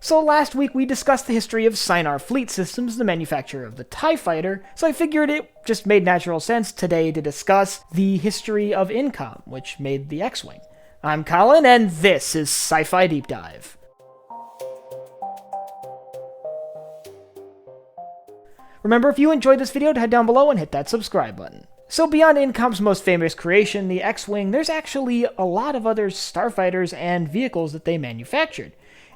So last week we discussed the history of Sinar Fleet Systems, the manufacturer of the TIE Fighter, so I figured it just made natural sense today to discuss the history of Incom, which made the X-Wing. I'm Colin, and this is Sci-Fi Deep Dive. Remember, if you enjoyed this video, to head down below and hit that subscribe button. So beyond Incom's most famous creation, the X-Wing, there's actually a lot of other starfighters and vehicles that they manufactured.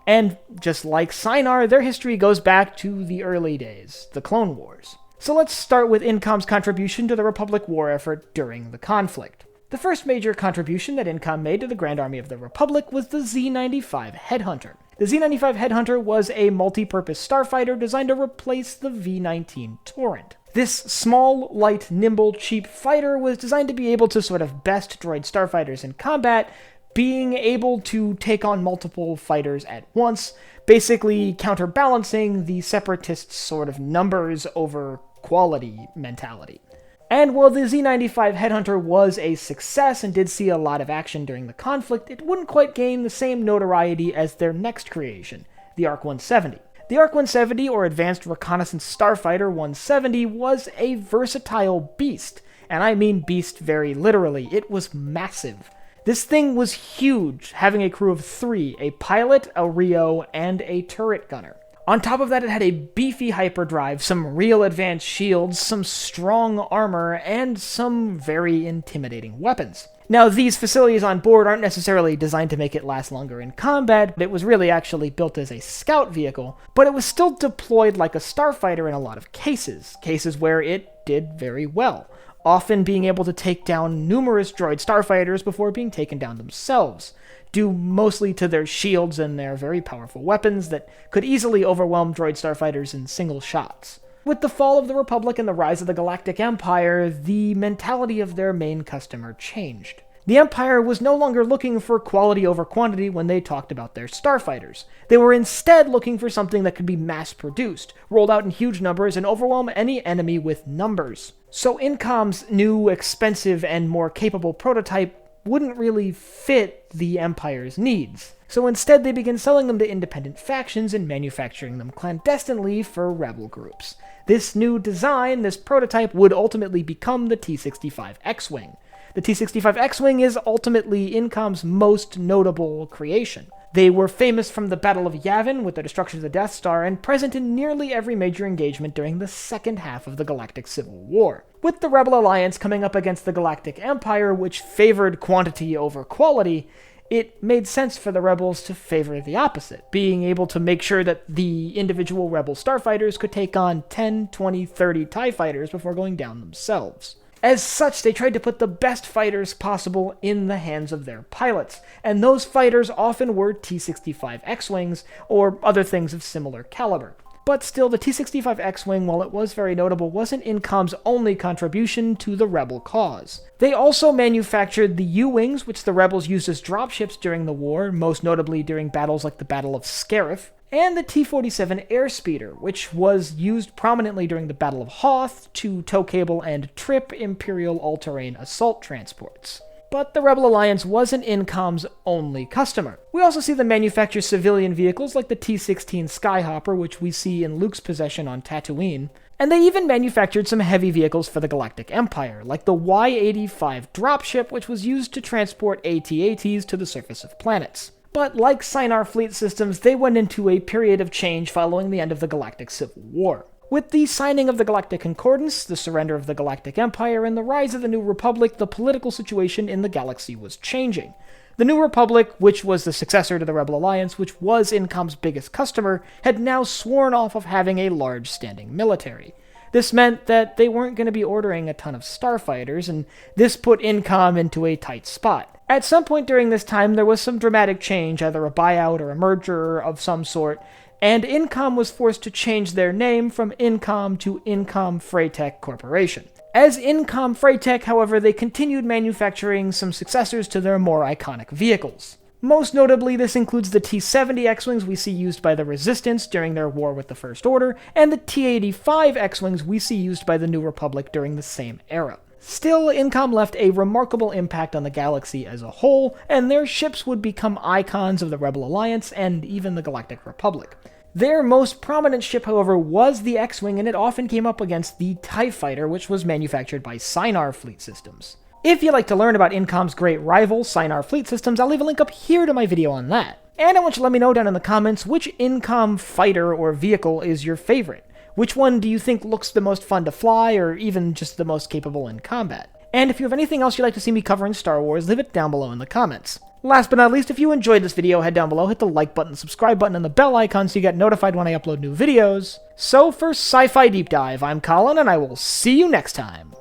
And just like Sinar, their history goes back to the early days, the Clone Wars. So let's start with Incom's contribution to the Republic war effort during the conflict. The first major contribution that Incom made to the Grand Army of the Republic was the Z95 Headhunter. The Z95 Headhunter was a multi-purpose starfighter designed to replace the V-19 Torrent. This small, light, nimble, cheap fighter was designed to be able to sort of best droid starfighters in combat, being able to take on multiple fighters at once, basically counterbalancing the Separatists' sort of numbers over quality mentality. And while the Z95 Headhunter was a success and did see a lot of action during the conflict, it wouldn't quite gain the same notoriety as their next creation, the ARC-170. The ARC-170, or Advanced Reconnaissance Starfighter 170, was a versatile beast, and I mean beast very literally. It was massive. This thing was huge, having a crew of 3, a pilot, a Rio, and a turret gunner. On top of that, it had a beefy hyperdrive, some real advanced shields, some strong armor, and some very intimidating weapons. Now, these facilities on board aren't necessarily designed to make it last longer in combat, it was really actually built as a scout vehicle, but it was still deployed like a starfighter in a lot of cases where it did very well, often being able to take down numerous droid starfighters before being taken down themselves, due mostly to their shields and their very powerful weapons that could easily overwhelm droid starfighters in single shots. With the fall of the Republic and the rise of the Galactic Empire, the mentality of their main customer changed. The Empire was no longer looking for quality over quantity when they talked about their starfighters. They were instead looking for something that could be mass-produced, rolled out in huge numbers, and overwhelm any enemy with numbers. So Incom's new, expensive, and more capable prototype wouldn't really fit the Empire's needs. So instead they began selling them to independent factions and manufacturing them clandestinely for rebel groups. This new design, this prototype, would ultimately become the T-65 X-Wing. The T-65 X-Wing is ultimately Incom's most notable creation. They were famous from the Battle of Yavin with the destruction of the Death Star, and present in nearly every major engagement during the second half of the Galactic Civil War. With the Rebel Alliance coming up against the Galactic Empire, which favored quantity over quality, it made sense for the Rebels to favor the opposite, being able to make sure that the individual Rebel starfighters could take on 10, 20, 30 TIE fighters before going down themselves. As such, they tried to put the best fighters possible in the hands of their pilots, and those fighters often were T-65 X-Wings, or other things of similar caliber. But still, the T-65 X-Wing, while it was very notable, wasn't Incom's only contribution to the Rebel cause. They also manufactured the U-Wings, which the Rebels used as dropships during the war, most notably during battles like the Battle of Scarif, and the T-47 Airspeeder, which was used prominently during the Battle of Hoth to tow cable and trip Imperial all-terrain assault transports. But the Rebel Alliance wasn't Incom's only customer. We also see them manufacture civilian vehicles like the T-16 Skyhopper, which we see in Luke's possession on Tatooine, and they even manufactured some heavy vehicles for the Galactic Empire, like the Y-85 dropship, which was used to transport AT-ATs to the surface of planets. But like Sinar Fleet Systems, they went into a period of change following the end of the Galactic Civil War. With the signing of the Galactic Concordance, the surrender of the Galactic Empire, and the rise of the New Republic, the political situation in the galaxy was changing. The New Republic, which was the successor to the Rebel Alliance, which was Incom's biggest customer, had now sworn off of having a large standing military. This meant that they weren't going to be ordering a ton of starfighters, and this put Incom into a tight spot. At some point during this time, there was some dramatic change, either a buyout or a merger of some sort, and Incom was forced to change their name from Incom to Incom Freytech Corporation. As Incom Freytech, however, they continued manufacturing some successors to their more iconic vehicles. Most notably, this includes the T-70 X-Wings we see used by the Resistance during their war with the First Order, and the T-85 X-Wings we see used by the New Republic during the same era. Still, Incom left a remarkable impact on the galaxy as a whole, and their ships would become icons of the Rebel Alliance and even the Galactic Republic. Their most prominent ship, however, was the X-Wing, and it often came up against the TIE Fighter, which was manufactured by Sinar Fleet Systems. If you'd like to learn about Incom's great rival, Sinar Fleet Systems, I'll leave a link up here to my video on that. And I want you to let me know down in the comments which Incom fighter or vehicle is your favorite. Which one do you think looks the most fun to fly, or even just the most capable in combat? And if you have anything else you'd like to see me cover in Star Wars, leave it down below in the comments. Last but not least, if you enjoyed this video, head down below, hit the like button, subscribe button, and the bell icon so you get notified when I upload new videos. So for Sci-Fi Deep Dive, I'm Colin, and I will see you next time.